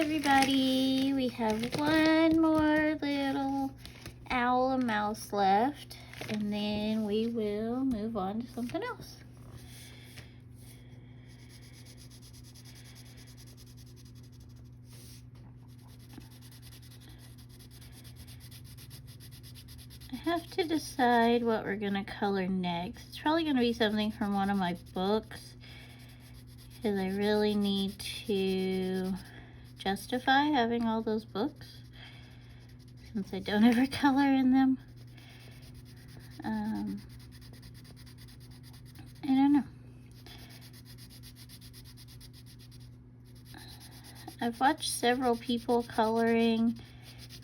everybody. We have one more little owl and mouse left, and then we will move on to something else. I have to decide what we're going to color next. It's probably going to be something from one of my books, because I really need to justify having all those books since I don't ever color in them. I don't know. I've watched several people coloring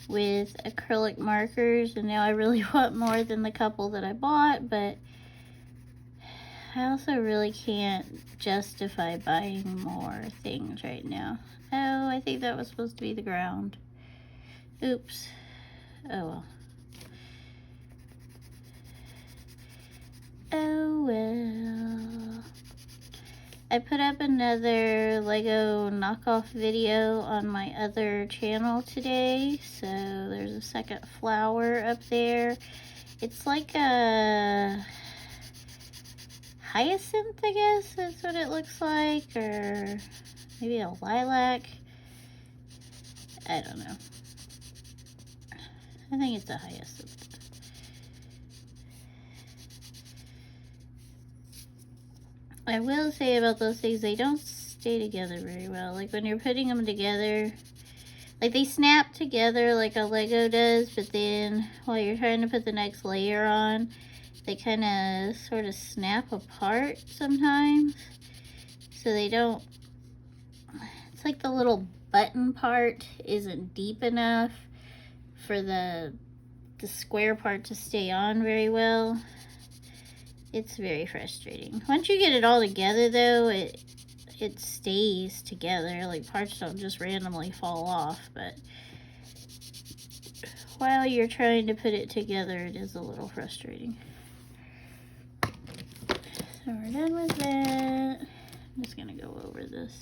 with acrylic markers, and now I really want more than the couple that I bought, but I also really can't justify buying more things right now. Oh, I think that was supposed to be the ground. Oops. Oh well. Oh well. I put up another Lego knockoff video on my other channel today, so there's a second flower up there. It's like a hyacinth, I guess that's what it looks like, or maybe a lilac. I don't know. I think it's a hyacinth. I will say about those things, they don't stay together very well. Like when you're putting them together, like they snap together like a Lego does, but then while you're trying to put the next layer on, they kind of sort of snap apart sometimes. So they don't, it's like the little button part isn't deep enough for the square part to stay on very well. It's very frustrating. Once you get it all together though, it stays together. Like parts don't just randomly fall off, but while you're trying to put it together, it is a little frustrating. So we're done with that. I'm just gonna go over this.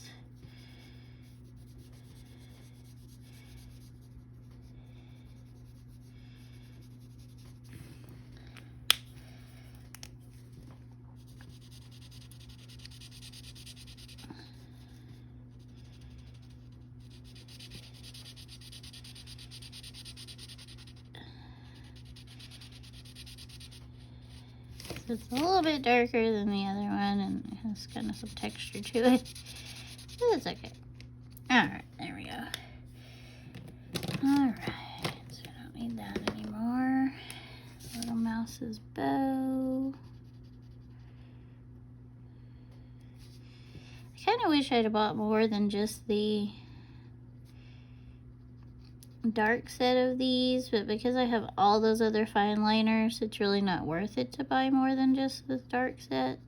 It's a little bit darker than the other one, and it has kind of some texture to it. But it's okay. Alright, there we go. Alright, so I don't need that anymore. Little mouse's bow. I kind of wish I'd have bought more than just the dark set of these, but because I have all those other fine liners, it's really not worth it to buy more than just this dark set.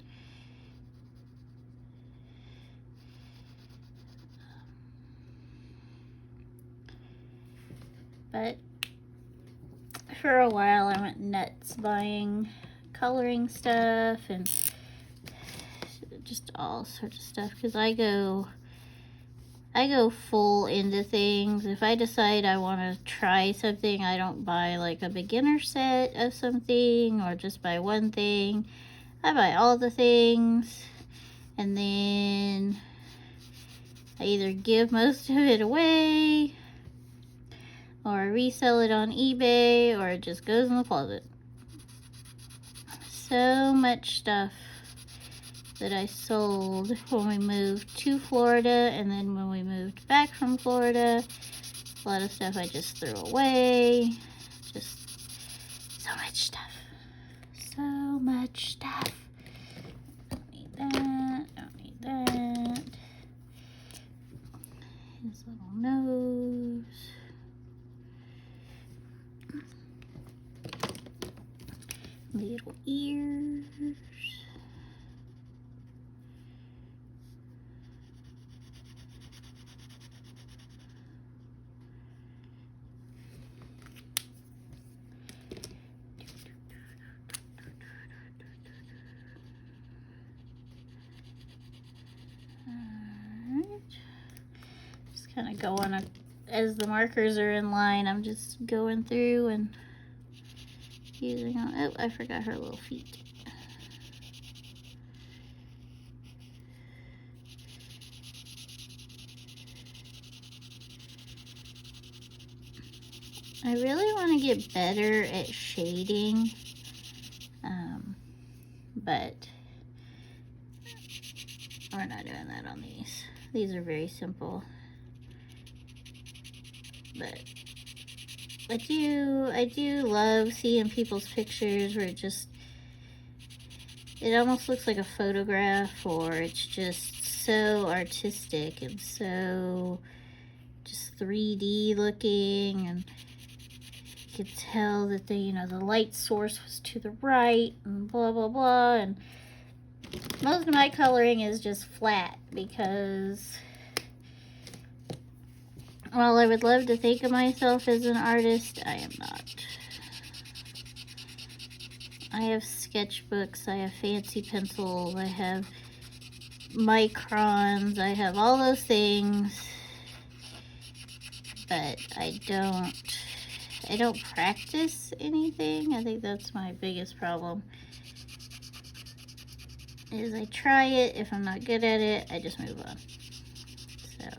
But for a while I went nuts buying coloring stuff and just all sorts of stuff, because I go full into things. If I decide I want to try something, I don't buy like a beginner set of something or just buy one thing. I buy all the things, and then I either give most of it away or resell it on eBay, or it just goes in the closet. So much stuff that I sold when we moved to Florida, and then when we moved back from Florida, a lot of stuff I just threw away. Just so much stuff. So much stuff. Don't need that. Don't need that. His little nose. Little ears. kind of go on as the markers are in line, I'm just going through and using on. Oh, I forgot her little feet. I really want to get better at shading, but we're not doing that on these. These are very simple, but I do love seeing people's pictures where it almost looks like a photograph, or it's just so artistic and so just 3D looking, and you could tell that the light source was to the right and blah blah blah. And most of my coloring is just flat because while I would love to think of myself as an artist, I am not. I have sketchbooks, I have fancy pencils, I have microns, I have all those things, but I don't practice anything. I think that's my biggest problem. Is I try it, if I'm not good at it, I just move on. So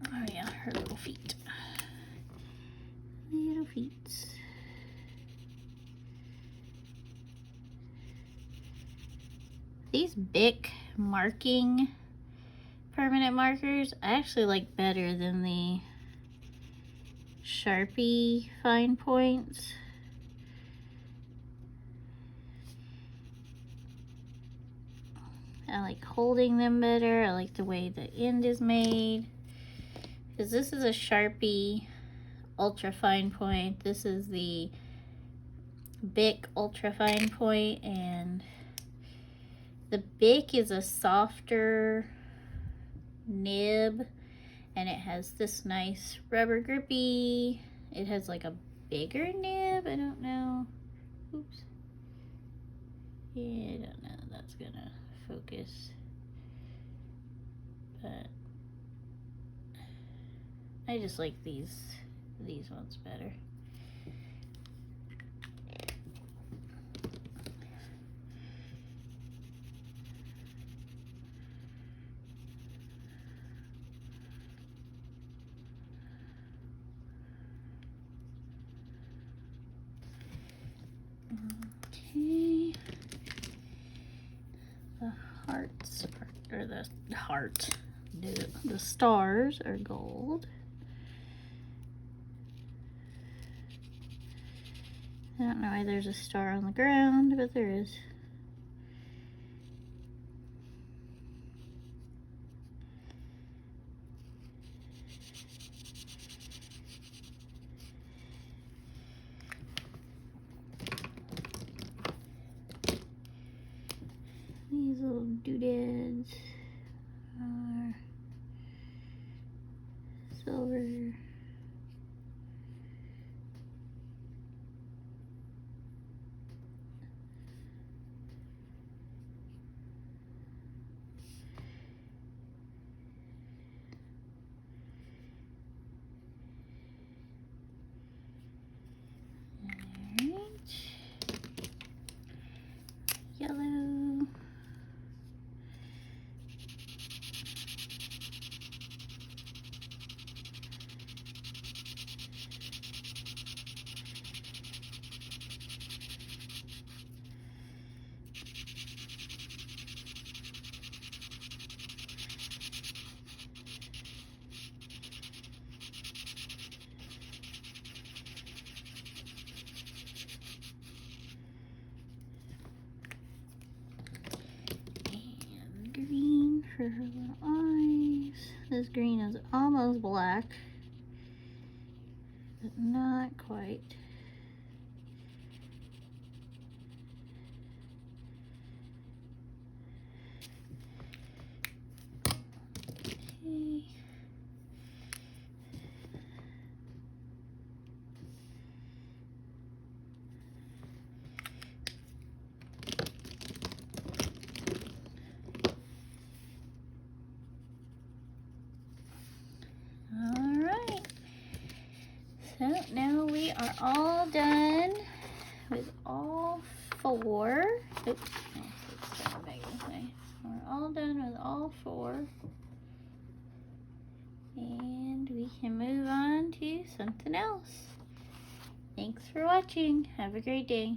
oh yeah, her little feet. Little feet. These Bic marking permanent markers I actually like better than the Sharpie fine points. I like holding them better. I like the way the end is made. Because this is a Sharpie ultra fine point. This is the Bic ultra fine point, and the Bic is a softer nib, and it has this nice rubber grippy. It has like a bigger nib. I don't know. Oops. Yeah, I don't know if that's gonna focus, but I just like these ones better. Okay. The hearts or the heart. The stars are gold. I don't know why there's a star on the ground, but there is. These little doodads are silver. Yellow. Green for her little eyes. This green is almost black, but not quite. So now we are all done with all 4. Oops, it's going back this way. We're all done with all 4. And we can move on to something else. Thanks for watching. Have a great day.